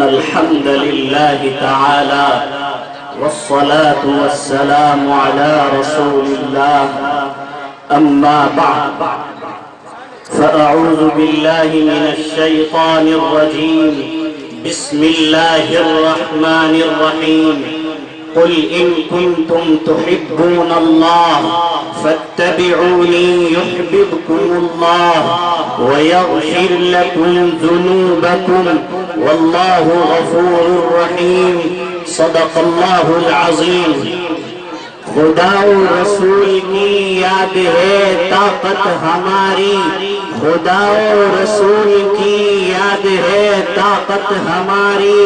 الحمد لله تعالى والصلاة والسلام على رسول الله أما بعد فأعوذ بالله من الشيطان الرجيم بسم الله الرحمن الرحيم قل إن كنتم تحبون الله فاتبعوني يحببكم الله ويغفر لكم ذنوبكم والله غفور رحيم صدق الله العظيم. خدا و رسول کی یاد ہے طاقت ہماری، خدا و رسول کی یاد ہے طاقت ہماری،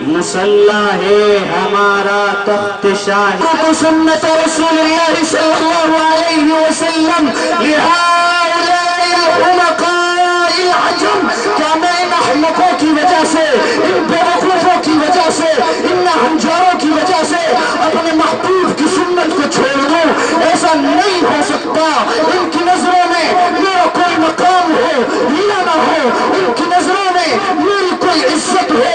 مسلح ہے ہمارا تخت شاہی. سنت رسول اللہ صلی اللہ علیہ وسلم لہؤلاء الحمقاء العجم، کیا میں ان احمقوں کی وجہ سے، ان بیوقوفوں کی وجہ سے، ان ہنجاروں کی وجہ سے اپنے محبوب کی سنت کو چھوڑ دوں؟ ایسا نہیں ہو سکتا. ان کی نظروں میں میرا کوئی مقام ہو یا نہ ہو، ان کی نظروں میں میری کوئی عزت ہو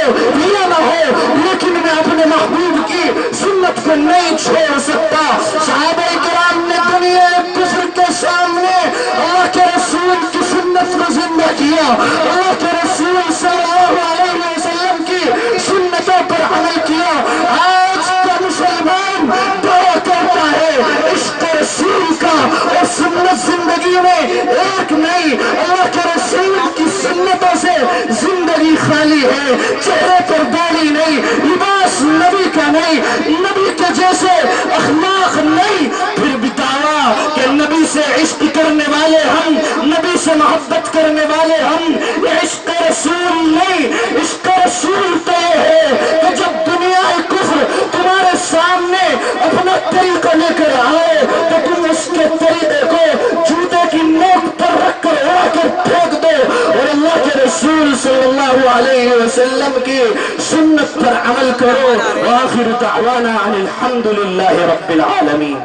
یا نہ ہو، لیکن میں اپنے محبوب کی سنت کو نہیں چھوڑ سکتا. صحابہ کرام نے دنیا کفر کے سامنے اللہ کے رسول کی سنت کو زندہ کیا، اللہ کے رسول صلی اللہ علیہ وسلم کی سنتوں پر عمل کیا. آج کا مسلمان دعویٰ کرتا ہے عشق رسول کا اور سنت زندگی میں ایک نہیں. اللہ کے رسول کی سنتوں سے زندگی خالی ہے، چہرے پر داڑھی نہیں، لباس نبی کا نہیں، نبی کے جیسے اخلاق نہیں. پھر بھی دعویٰ کہ نبی سے عشق کرنے والے ہم، نبی سے محبت کرنے والے ہم، یہ عشق رسول نہیں. عشق رسول تو یہ ہے کہ جب دنیا کفر تمہارے سامنے اپنا طریقہ لے کر آئے تو تم اس کے طریقے کو جوتے کی نوک پر رکھ کر اڑا کر پھینک دو اور اللہ کے رسول صلی اللہ علیہ وسلم کی سنت پر عمل کرو. وآخر دعوانا ان الحمد للہ رب العالمین.